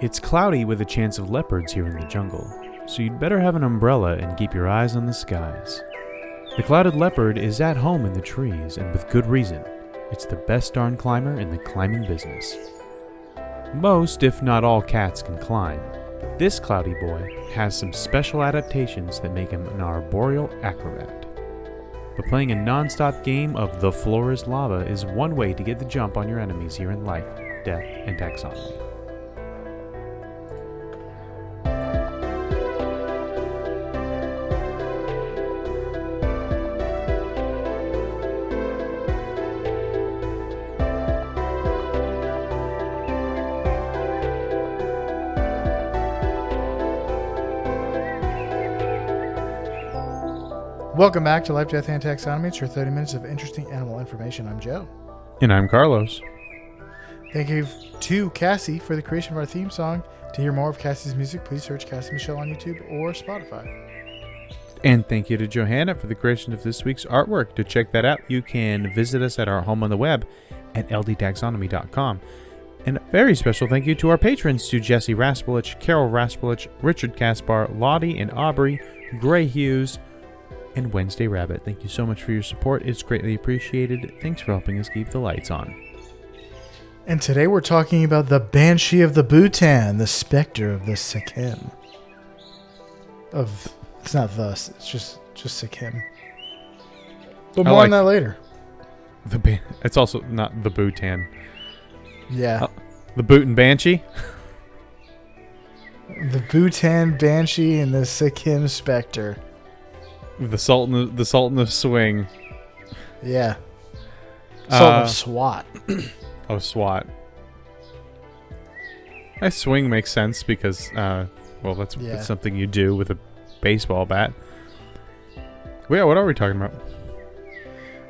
It's cloudy with a chance of leopards here in the jungle, so you'd better have an umbrella and keep your eyes on the skies. The clouded leopard is at home in the trees, and with good reason. It's the best darn climber in the climbing business. Most, if not all, cats can climb. This cloudy boy has some special adaptations that make him an arboreal acrobat. But playing a non-stop game of The Floor is Lava is one way to get the jump on your enemies here in life, death, and taxonomy. Welcome back to Life, Death, and Taxonomy. It's your 30 minutes of interesting animal information. I'm Joe. And I'm Carlos. Thank you to Cassie for the creation of our theme song. To hear more of Cassie's music, please search Cassie Michelle on YouTube or Spotify. And thank you to Johanna for the creation of this week's artwork. To check that out, you can visit us at our home on the web at ldtaxonomy.com. And a very special thank you to our patrons, to Jesse Raspolich, Carol Raspolich, Richard Kaspar, Lottie and Aubrey, Gray Hughes, and Wednesday Rabbit. Thank you so much for your support. It's greatly appreciated. Thanks for helping us keep the lights on. And today we're talking about the Banshee of the Bhutan, the specter of the Sikkim. It's not thus, it's just Sikkim. But more on that later. It's also not the Bhutan. Yeah. The Bhutan Banshee? The Bhutan Banshee and the Sikkim specter. The Sultan of Swing. Yeah. Sultan of SWAT. Oh, SWAT. Swing makes sense because, that's something you do with a baseball bat. Yeah, what are we talking about?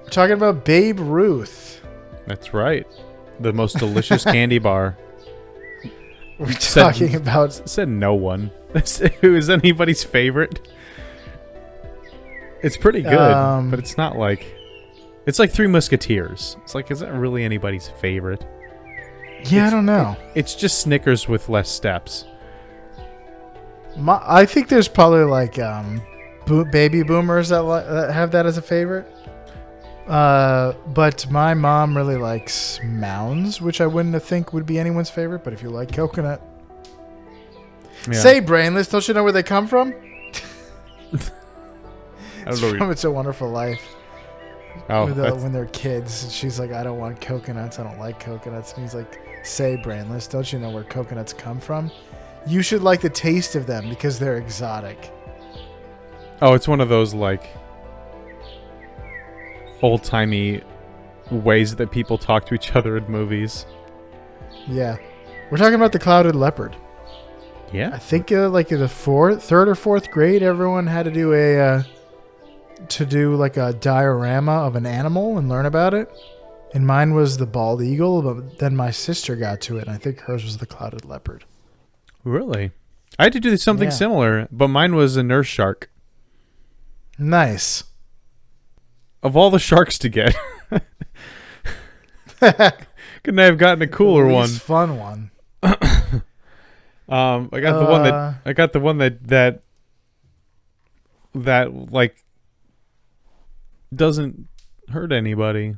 We're talking about Babe Ruth. That's right. The most delicious candy bar. We're talking about... Said no one. Who is anybody's favorite? It's pretty good, but it's not like... It's like Three Musketeers. It's like, is that really anybody's favorite? Yeah, I don't know. It's just Snickers with less steps. I think there's probably like baby boomers that have that as a favorite. But my mom really likes Mounds, which I wouldn't think would be anyone's favorite. But if you like coconut... Yeah. Say, brainless, don't you know where they come from? It's from It's a Wonderful Life. Oh, when they're kids, she's like, I don't want coconuts. I don't like coconuts. And he's like, say, brainless, don't you know where coconuts come from? You should like the taste of them because they're exotic. Oh, it's one of those like old-timey ways that people talk to each other in movies. Yeah. We're talking about the clouded leopard. Yeah. I think like in the third or fourth grade, everyone had to do a diorama of an animal and learn about it. And mine was the bald eagle, but then my sister got to it, and I think hers was the clouded leopard. Really? I had to do something similar, but mine was a nurse shark. Nice. Of all the sharks to get. Couldn't I have gotten a cooler one? Fun one. I got the one that like doesn't hurt anybody.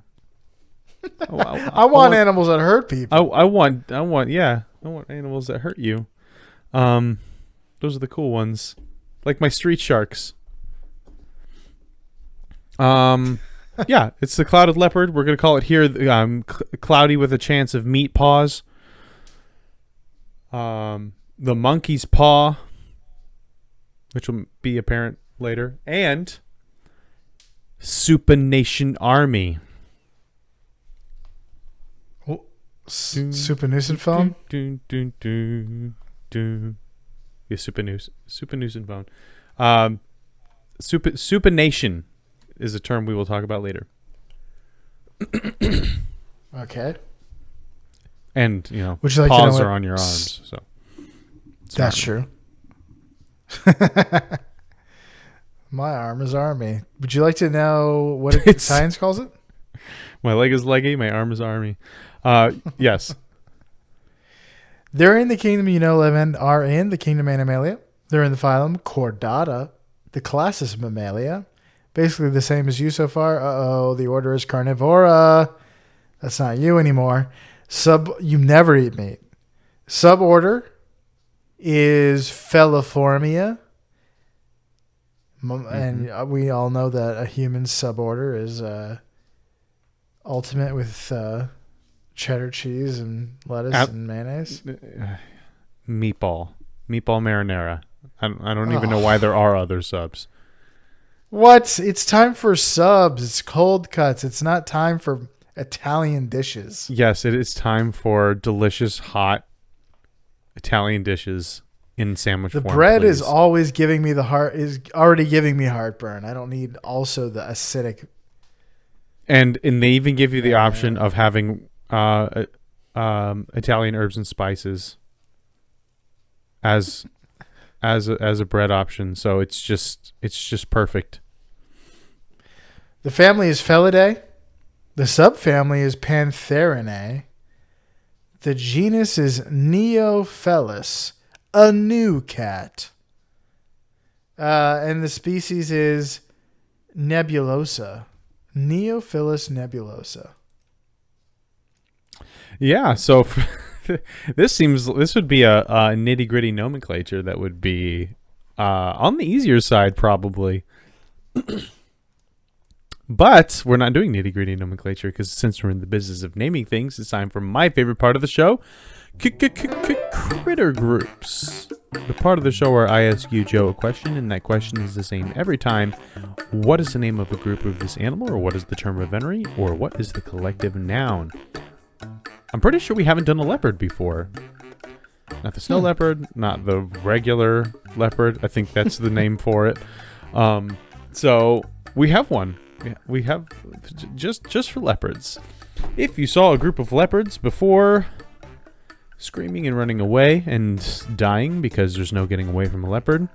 I want animals that hurt people. I want animals that hurt you. Those are the cool ones, like my street sharks. Yeah, it's the clouded leopard. We're gonna call it here cloudy with a chance of meat paws. The monkey's paw, which will be apparent later, and Supination Army. Supination phone? Yeah, Supination phone. Supination is a term we will talk about later. Okay. And, you know, would you like paws to know are on your arms, so. That's true. My arm is army. Would you like to know what science calls it? My leg is leggy, my arm is army. Yes. They're in the kingdom you know live in are in the kingdom Animalia. They're in the phylum Chordata. The class is Mammalia. Basically the same as you so far. Uh-oh, the order is Carnivora. That's not you anymore. You never eat meat. Suborder is Feliformia. And we all know that a human suborder is ultimate with cheddar cheese and lettuce and mayonnaise. Meatball marinara. I don't even know why there are other subs. What? It's time for subs. It's cold cuts. It's not time for Italian dishes. Yes, it is time for delicious, hot Italian dishes in sandwich form. The bread please. is always giving me already giving me heartburn. I don't need also the acidic. And they even give you the option of having Italian herbs and spices as a bread option. So it's just perfect. The family is Felidae. The subfamily is Pantherinae. The genus is Neofelis, a new cat. And the species is Nebulosa. Neophilus nebulosa. Yeah, so this would be a nitty gritty nomenclature that would be on the easier side probably. But we're not doing nitty gritty nomenclature because since we're in the business of naming things, it's time for my favorite part of the show, critter groups. The part of the show where I ask you, Joe, a question, and that question is the same every time. What is the name of a group of this animal, or what is the term of venery, or what is the collective noun? I'm pretty sure we haven't done a leopard before. Not the snow leopard, not the regular leopard. I think that's the name for it. So we have one. We have just for leopards. If you saw a group of leopards before screaming and running away and dying because there's no getting away from a leopard,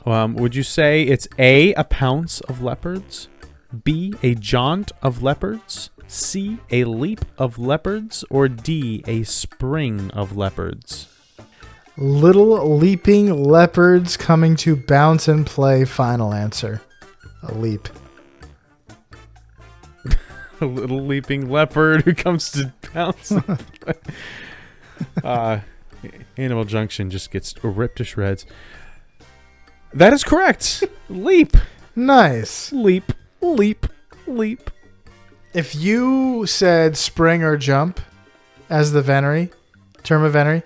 would you say it's A, a pounce of leopards, B, a jaunt of leopards, C, a leap of leopards, or D, a spring of leopards? Little leaping leopards coming to bounce and play. Final answer. A leap. A little leaping leopard who comes to bounce. Animal Junction just gets ripped to shreds. That is correct. Leap. Nice. Leap. Leap. Leap. If you said spring or jump as the term of venery,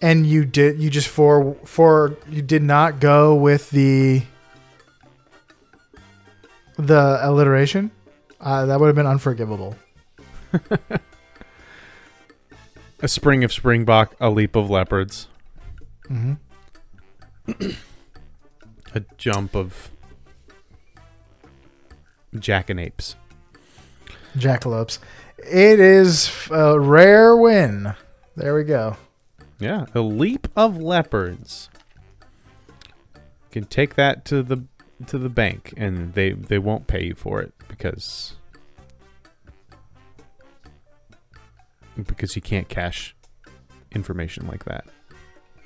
and you did not go with the alliteration, that would have been unforgivable. A spring of springbok, a leap of leopards. Mm-hmm. A jump of jackanapes. Jackalopes. It is a rare win. There we go. Yeah, a leap of leopards. You can take that to the bank, and they won't pay you for it because you can't cash information like that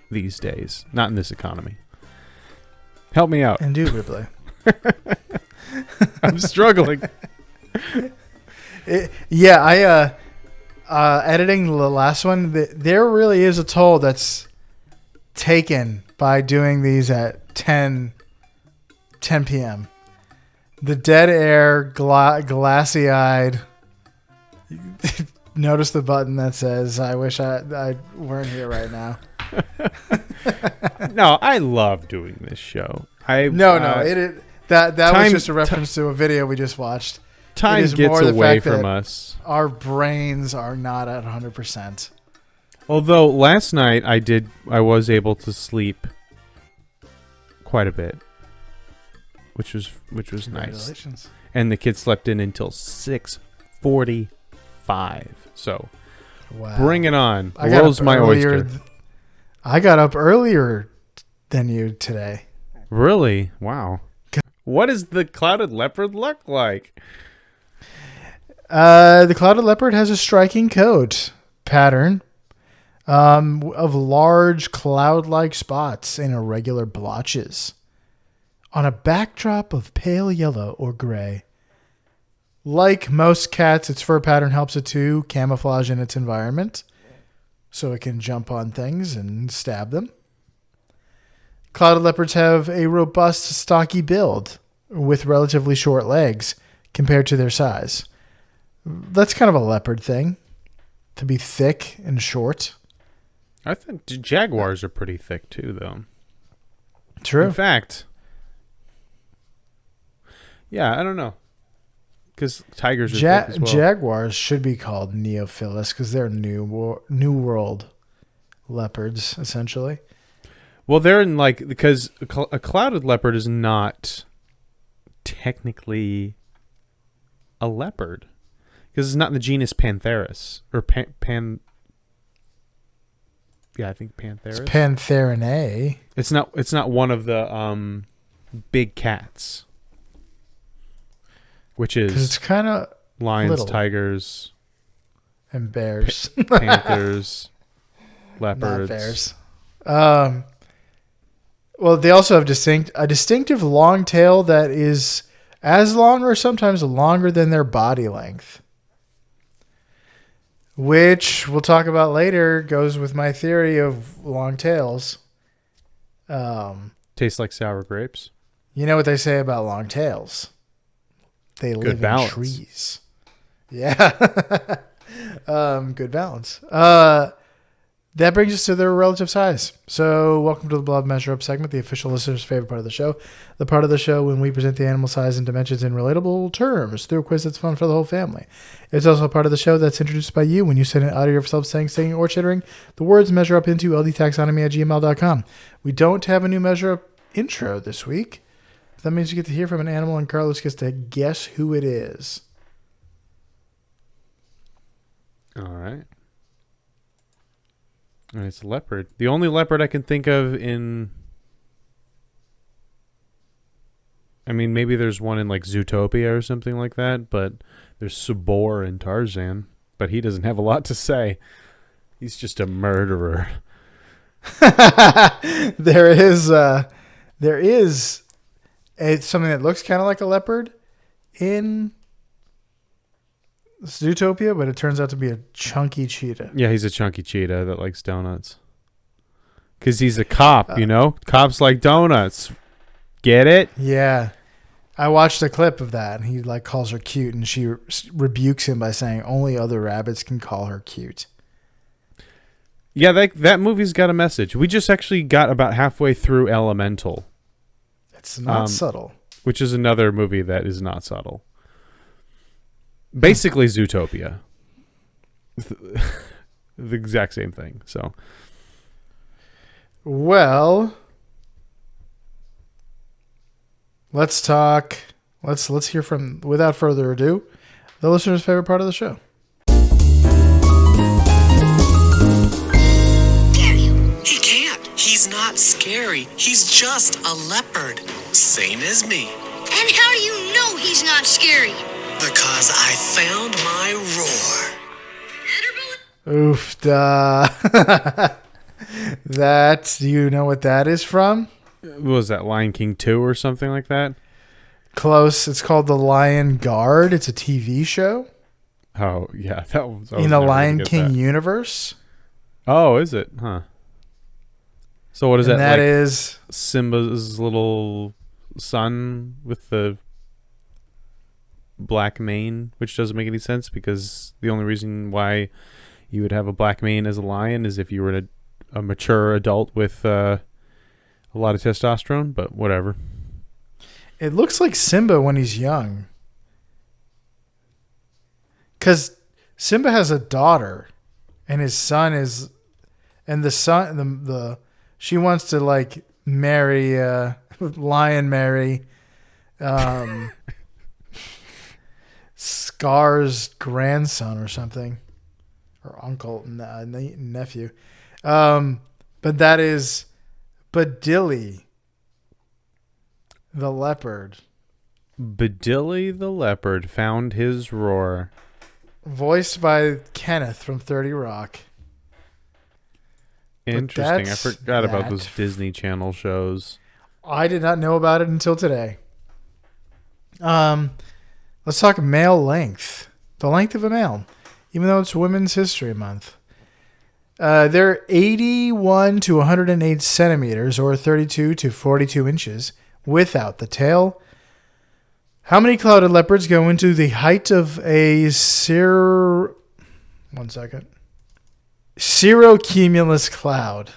these days. Not in this economy. Help me out. Indubitably. I'm struggling. Editing the last one, there really is a toll that's taken by doing these at 10 p.m. The dead air, glassy-eyed. Notice the button that says, I wish I weren't here right now. No, I love doing this show. That was just a reference to a video we just watched. Time gets away from us. Our brains are not at 100%. Although last night I was able to sleep quite a bit, which was nice. And the kids slept in until 6:45. So, wow. Bring it on. The world's my oyster. I got up earlier than you today. Really? Wow. What does the clouded leopard look like? The clouded leopard has a striking coat pattern. of large cloud-like spots in irregular blotches on a backdrop of pale yellow or gray. Like most cats, its fur pattern helps it to camouflage in its environment, so it can jump on things and stab them. Clouded leopards have a robust, stocky build with relatively short legs compared to their size. That's kind of a leopard thing, to be thick and short. I think jaguars are pretty thick too, though. True. In fact, yeah, I don't know. Because tigers are thick as well. Jaguars should be called Neophilus because they're new world leopards, essentially. Well, they're in because a clouded leopard is not technically a leopard because it's not in the genus Pantherus or yeah, I think Pantherus. It's Pantherinae. It's not one of the big cats, which is it's kind of lions, little. tigers, And bears, panthers, leopards. Not bears. Well, they also have a distinctive long tail that is as long or sometimes longer than their body length, which we'll talk about later. Goes with my theory of long tails. Tastes like sour grapes. You know what they say about long tails? They live in trees. Yeah. Good balance. That brings us to their relative size. So welcome to the Blood Measure Up segment, the official listener's favorite part of the show. The part of the show when we present the animal size and dimensions in relatable terms through a quiz that's fun for the whole family. It's also a part of the show that's introduced by you when you send an audio of yourself saying, singing, or chittering the words measure up into ldtaxonomy@gmail.com. We don't have a new measure up intro this week. That means you get to hear from an animal and Carlos gets to guess who it is. All right. And it's a leopard. The only leopard I can think of I mean, maybe there's one in Zootopia or something like that, but there's Sabor in Tarzan, but he doesn't have a lot to say. He's just a murderer. There is something that looks kind of like a leopard in Zootopia, but it turns out to be a chunky cheetah. Yeah, he's a chunky cheetah that likes donuts. Because he's a cop, you know? Cops like donuts. Get it? Yeah. I watched a clip of that, and he calls her cute, and she rebukes him by saying only other rabbits can call her cute. Yeah, that movie's got a message. We just actually got about halfway through Elemental. It's not subtle. Which is another movie that is not subtle. Basically Zootopia. The exact same thing. So, well, let's talk. Let's hear from, without further ado, the listener's favorite part of the show. Dare you? He can't. He's not scary. He's just a leopard. Same as me. And how do you know he's not scary? Because I found my roar. Oof, duh. Do you know what that is from? What was that, Lion King 2 or something like that? Close. It's called The Lion Guard. It's a TV show. Oh, yeah. That was in the Lion King universe. Oh, is it? Huh. So what is that? That is Simba's little son with the black mane, which doesn't make any sense because the only reason why you would have a black mane as a lion is if you were a mature adult with a lot of testosterone, but whatever. It looks like Simba when he's young. Because Simba has a daughter and his son is, and the son, she wants to marry, Lion Mary, Scar's grandson or something, or uncle, nephew. But that is Badilli, the leopard. Badilli the leopard found his roar. Voiced by Kenneth from 30 Rock. Interesting. I forgot about those Disney Channel shows. I did not know about it until today. Let's talk male length. The length of a male, even though it's Women's History Month. They're 81 to 108 centimeters, or 32 to 42 inches, without the tail. How many clouded leopards go into the height of a cirrocumulus cloud?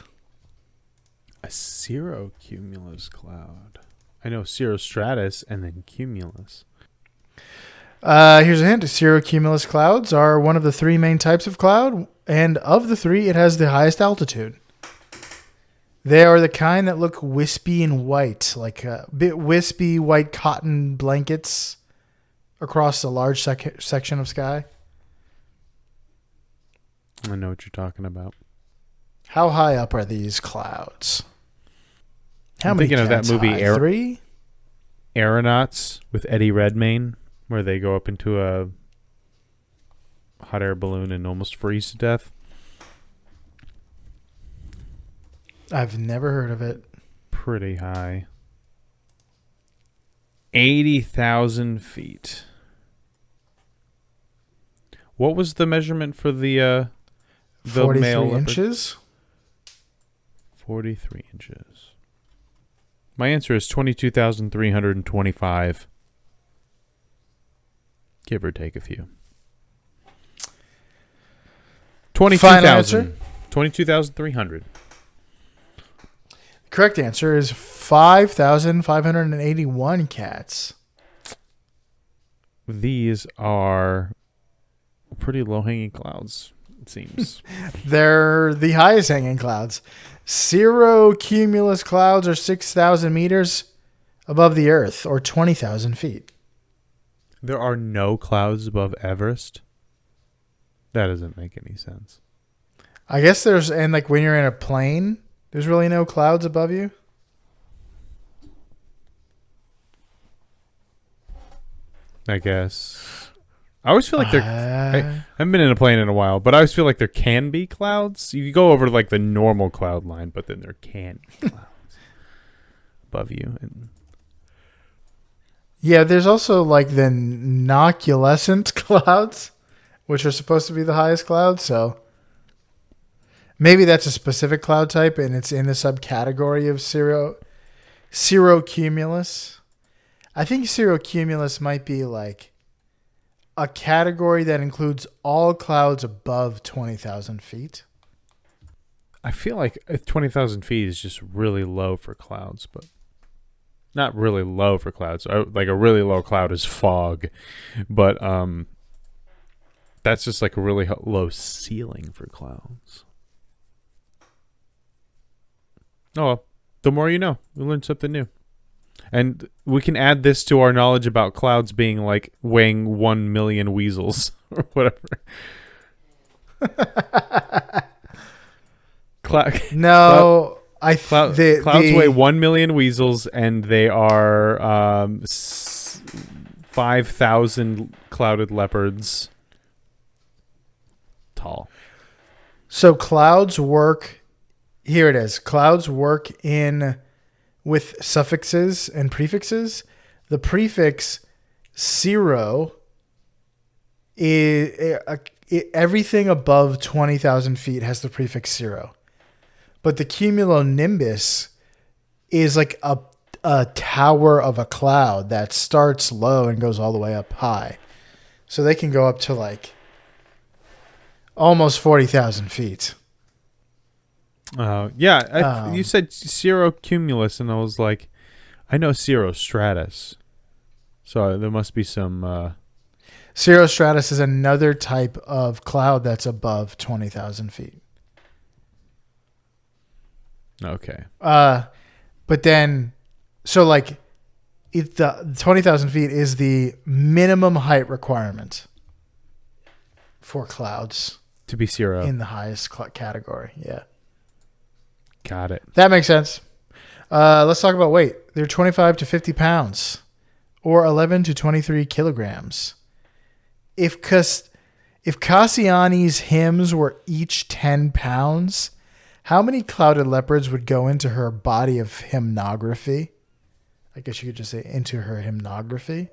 A cirrocumulus cloud. I know cirrostratus and then cumulus. Here's a hint. Cirrocumulus clouds are one of the three main types of cloud, and of the three, it has the highest altitude. They are the kind that look wispy and white, like a bit wispy white cotton blankets across a large section of sky. I know what you're talking about. How high up are these clouds? I'm thinking of that movie, Three? Aeronauts with Eddie Redmayne, where they go up into a hot air balloon and almost freeze to death. I've never heard of it. Pretty high. 80,000 feet. What was the measurement for the 43 male leopard? inches? 43 inches. My answer is 22,325. Give or take a few. 22,000. 22,300. Correct answer is 5,581 cats. These are pretty low-hanging clouds, it seems. They're the highest hanging clouds. Cirrocumulus clouds are 6,000 meters above the earth, or 20,000 feet. There are no clouds above Everest? That doesn't make any sense. I guess there's, and like when you're in a plane, there's really no clouds above you. I guess. I always feel like I haven't been in a plane in a while, but I always feel like there can be clouds. You go over like the normal cloud line, but then there can be clouds above you. And yeah, there's also like the noculescent clouds, which are supposed to be the highest clouds. So maybe that's a specific cloud type, and it's in the subcategory of cirrocumulus. I think cirrocumulus might be like a category that includes all clouds above 20,000 feet. I feel like 20,000 feet is just really low for clouds, but not really low for clouds. Like a really low cloud is fog, but that's just like a really low ceiling for clouds. Oh, well, the more you know. We learned something new. And we can add this to our knowledge about clouds being like weighing 1 million weasels or whatever. Clouds weigh 1 million weasels, and they are 5,000 clouded leopards tall. So clouds work. Here it is. Clouds work with suffixes and prefixes. The prefix cirro is everything above 20,000 feet has the prefix cirro. But the cumulonimbus is like a tower of a cloud that starts low and goes all the way up high. So they can go up to like almost 40,000 feet. Yeah, you said cirrocumulus, and I was like, I know cirrostratus, so there must be some. Cirrostratus is another type of cloud that's above 20,000 feet. Okay. But then, so like, the 20,000 feet is the minimum height requirement for clouds to be cirro in the highest category. Yeah. Got it. That makes sense. Let's talk about weight. They're 25 to 50 pounds, or 11 to 23 kilograms. If Cassiani's hymns were each 10 pounds, How many clouded leopards would go into her body of hymnography? I guess you could just say into her hymnography.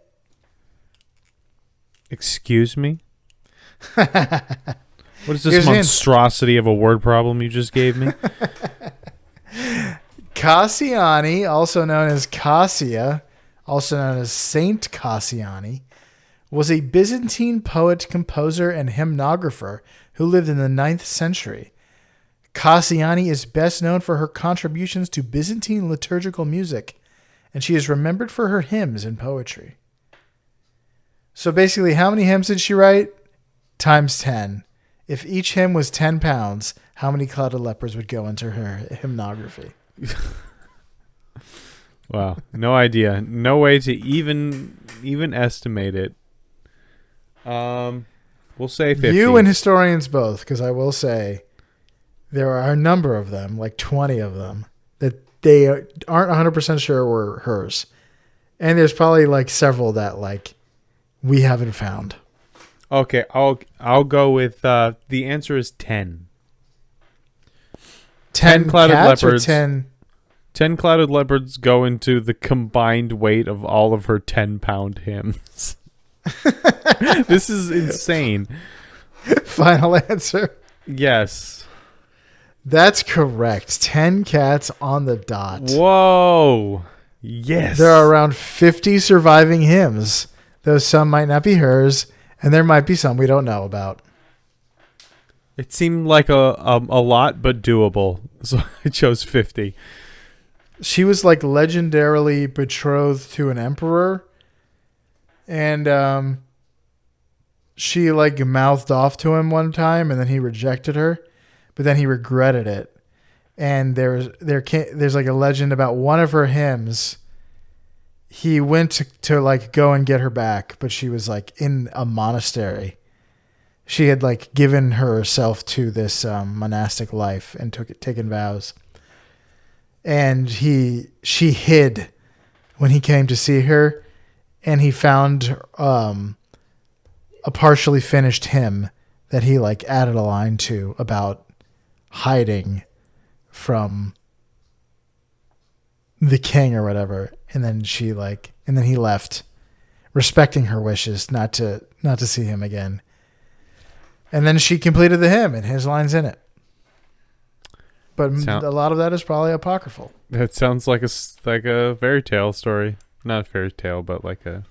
Excuse me? What is this monstrosity of a word problem you just gave me? Cassiani, also known as Cassia, also known as Saint Cassiani, was a Byzantine poet, composer, and hymnographer who lived in the 9th century. Cassiani is best known for her contributions to Byzantine liturgical music, and she is remembered for her hymns and poetry. So basically, how many hymns did she write? Times 10. If each hymn was 10 pounds, how many clouded leopards would go into her hymnography? Wow, no idea. No way to even estimate it. We'll say 50. You and historians both, because I will say there are a number of them, like 20 of them, that they aren't 100% sure were hers. And there's probably like several that like we haven't found. Okay, I'll go with the answer is 10. 10 clouded cats leopards. Or 10? 10 clouded leopards go into the combined weight of all of her 10-pound hymns. This is insane. Final answer. Yes. That's correct. 10 cats on the dot. Whoa. Yes. There are around 50 surviving hymns, though some might not be hers, and there might be some we don't know about. It seemed like a lot, but doable. So I chose 50. She was like legendarily betrothed to an emperor, and she like mouthed off to him one time, and then he rejected her, but then he regretted it. And there's like a legend about one of her hymns. He went to like go and get her back, but she was like in a monastery. She had like given herself to this monastic life and taken vows. And she hid when he came to see her, and he found a partially finished hymn that he like added a line to about hiding from the king or whatever. And then he left, respecting her wishes not to see him again. And then she completed the hymn, and his line's in it. But a lot of that is probably apocryphal. That sounds like a fairy tale story. Not a fairy tale, but it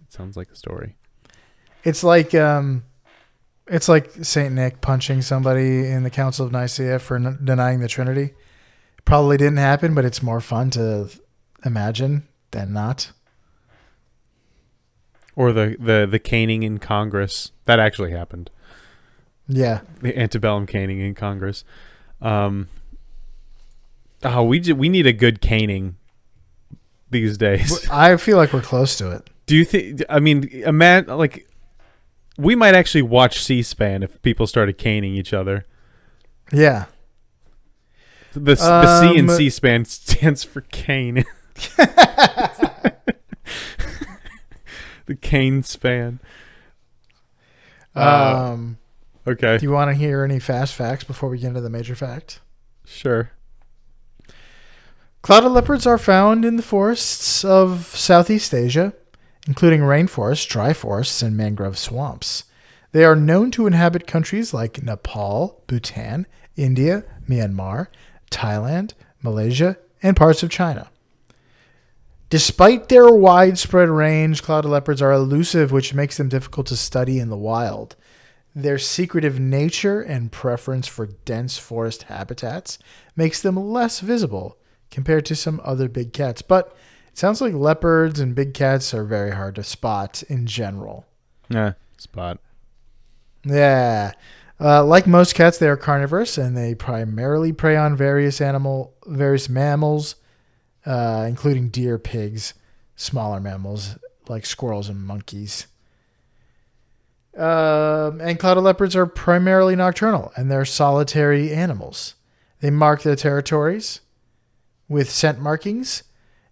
sounds like a story. It's like Saint Nick punching somebody in the Council of Nicaea for denying the Trinity. Probably didn't happen, but it's more fun to imagine than not. Or the caning in Congress. That actually happened. Yeah. The antebellum caning in Congress. We need a good caning these days. I feel like we're close to it. Do you think, we might actually watch C-SPAN if people started caning each other. Yeah. The C in C-SPAN stands for cane. The cane span. Okay. Do you want to hear any fast facts before we get into the major fact? Sure. Clouded leopards are found in the forests of Southeast Asia, including rainforests, dry forests, and mangrove swamps. They are known to inhabit countries like Nepal, Bhutan, India, Myanmar, Thailand, Malaysia, and parts of China. Despite their widespread range, clouded leopards are elusive, which makes them difficult to study in the wild. Their secretive nature and preference for dense forest habitats makes them less visible compared to some other big cats. But it sounds like leopards and big cats are very hard to spot in general. Spot. Yeah. Like most cats, they are carnivorous, and they primarily prey on various mammals, including deer, pigs, smaller mammals like squirrels and monkeys. And clouded leopards are primarily nocturnal, and they're solitary animals. They mark their territories with scent markings,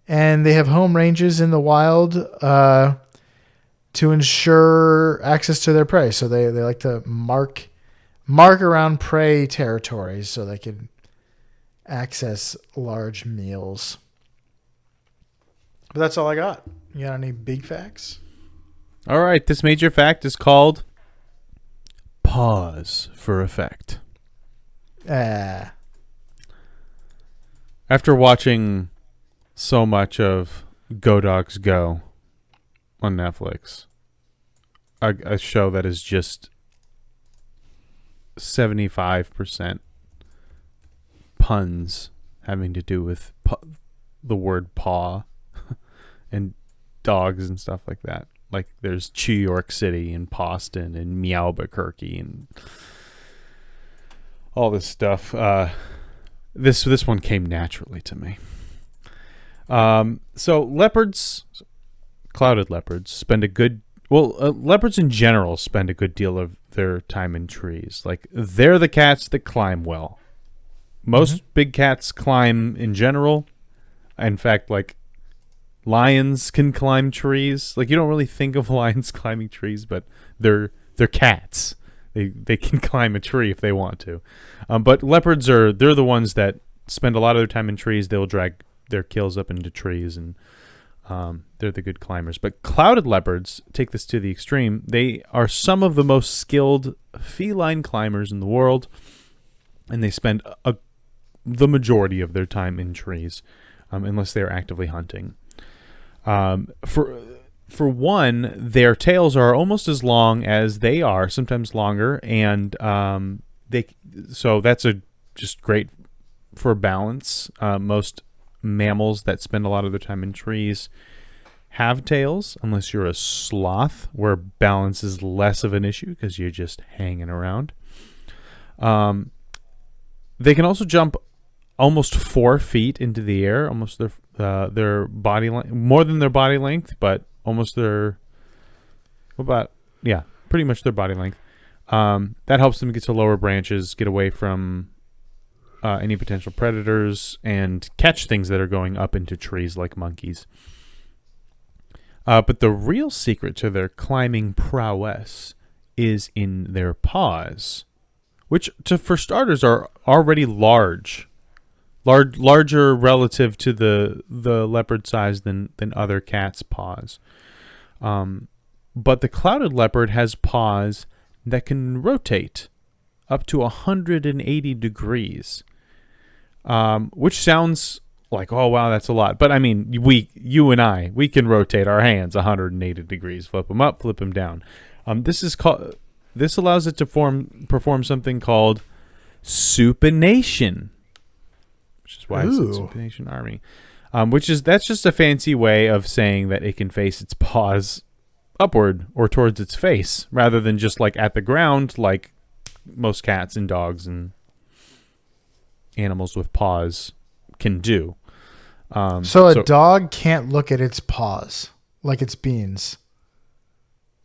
and they have home ranges in the wild to ensure access to their prey. So they like to mark mark around prey territories so they can access large meals. But that's all I got. You got any big facts? All right, this major fact is called Paws for Effect. After watching so much of Go Dogs Go on Netflix, a show that is just 75% puns having to do with the word paw and dogs and stuff like that. Like there's Chew York City and Boston and Meowbuquerque and all this stuff. This one came naturally to me. So leopards, clouded leopards, spend a good... Well, leopards in general spend a good deal of their time in trees. Like, they're the cats that climb well. Most big cats climb in general. In fact, like, lions can climb trees. Like, you don't really think of lions climbing trees, but they're cats. They can climb a tree if they want to. But leopards they're the ones that spend a lot of their time in trees. They'll drag their kills up into trees, and they're the good climbers. But clouded leopards take this to the extreme. They are some of the most skilled feline climbers in the world, and they spend the majority of their time in trees, unless they're actively hunting. For one, their tails are almost as long as they are, sometimes longer, and so that's just great for balance. Most mammals that spend a lot of their time in trees have tails, unless you're a sloth, where balance is less of an issue because you're just hanging around. They can also jump almost 4 feet into the air, almost their body length, more than their body length, but almost pretty much their body length. That helps them get to lower branches, get away from any potential predators, and catch things that are going up into trees like monkeys. But the real secret to their climbing prowess is in their paws, which, for starters, are already larger relative to the leopard size than other cats' paws. But the clouded leopard has paws that can rotate up to 180 degrees, which sounds like, oh, wow, that's a lot. But, I mean, you and I, we can rotate our hands 180 degrees, flip them up, flip them down. This allows it to perform something called supination, which is why it's the supination army. That's just a fancy way of saying that it can face its paws upward or towards its face, rather than just like at the ground, like most cats and dogs and animals with paws can do. So a dog can't look at its paws like it's beans.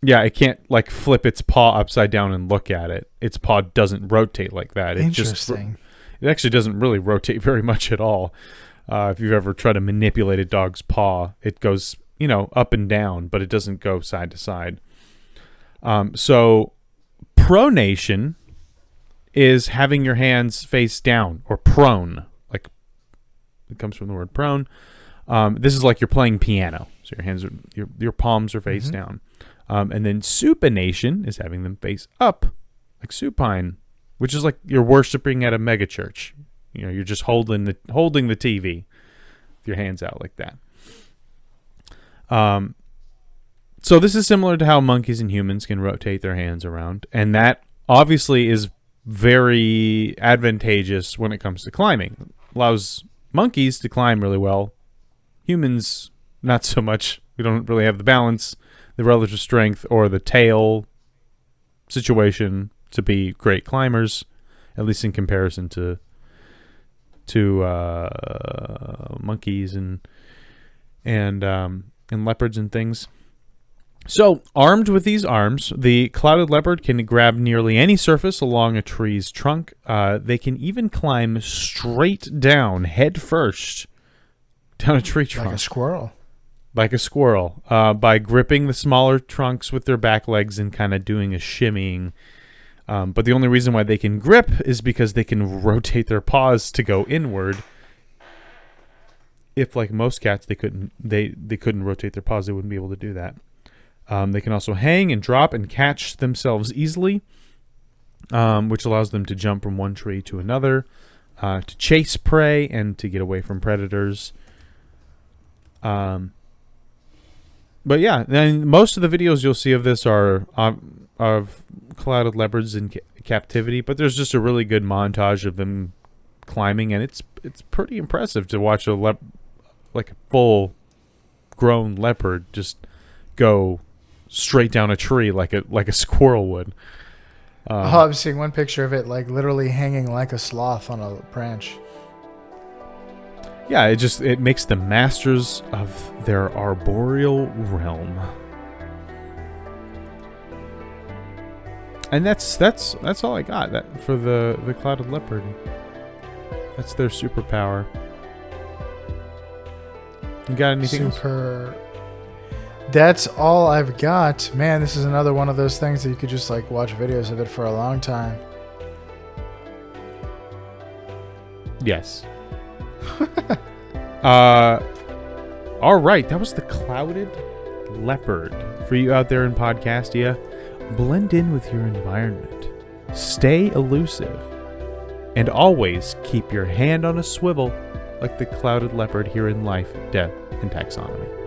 Yeah, it can't like flip its paw upside down and look at it. Its paw doesn't rotate like that. Interesting. It actually doesn't really rotate very much at all. If you've ever tried to manipulate a dog's paw, it goes, up and down, but it doesn't go side to side. So pronation is having your hands face down, or prone. Like, it comes from the word prone. This is like you're playing piano. So your palms are face down. And then supination is having them face up, like supine, which is like you're worshiping at a megachurch. You're just holding the TV with your hands out like that. So this is similar to how monkeys and humans can rotate their hands around, and that obviously is very advantageous when it comes to climbing. Allows monkeys to climb really well. Humans, not so much. We don't really have the balance, the relative strength, or the tail situation to be great climbers, at least in comparison to monkeys and leopards and things. So, armed with these arms, the clouded leopard can grab nearly any surface along a tree's trunk. They can even climb straight down, head first, down a tree trunk. Like a squirrel. By gripping the smaller trunks with their back legs and kind of doing a shimmying But the only reason why they can grip is because they can rotate their paws to go inward. If, like most cats, they couldn't rotate their paws, they wouldn't be able to do that. They can also hang and drop and catch themselves easily, which allows them to jump from one tree to another, to chase prey, and to get away from predators. But yeah, then most of the videos you'll see of this are of clouded leopards in captivity, but there's just a really good montage of them climbing, and it's pretty impressive to watch like a full grown leopard just go straight down a tree like a squirrel would. I'm seeing one picture of it like literally hanging like a sloth on a branch. Yeah, it makes them masters of their arboreal realm. And that's all I got for the clouded leopard. That's their superpower. You got anything else? That's all I've got. Man, this is another one of those things that you could just like watch videos of it for a long time. Yes. All right, that was the clouded leopard. For you out there in Podcastia, blend in with your environment. Stay elusive. And always keep your hand on a swivel like the clouded leopard here in Life, Death, and Taxonomy.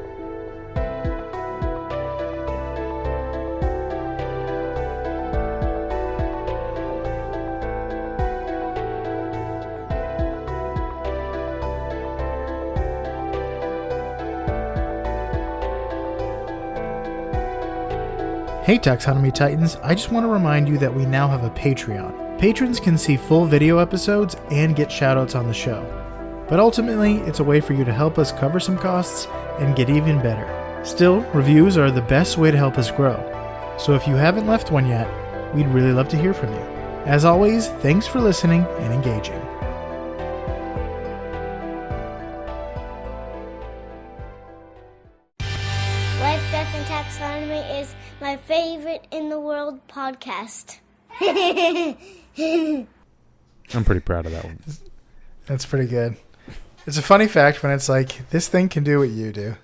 Hey Taxonomy Titans, I just want to remind you that we now have a Patreon. Patrons can see full video episodes and get shoutouts on the show. But ultimately, it's a way for you to help us cover some costs and get even better. Still, reviews are the best way to help us grow. So if you haven't left one yet, we'd really love to hear from you. As always, thanks for listening and engaging. Life, Death, and Taxonomy is my favorite in the world podcast. I'm pretty proud of that one. That's pretty good. It's a funny fact when it's like, this thing can do what you do.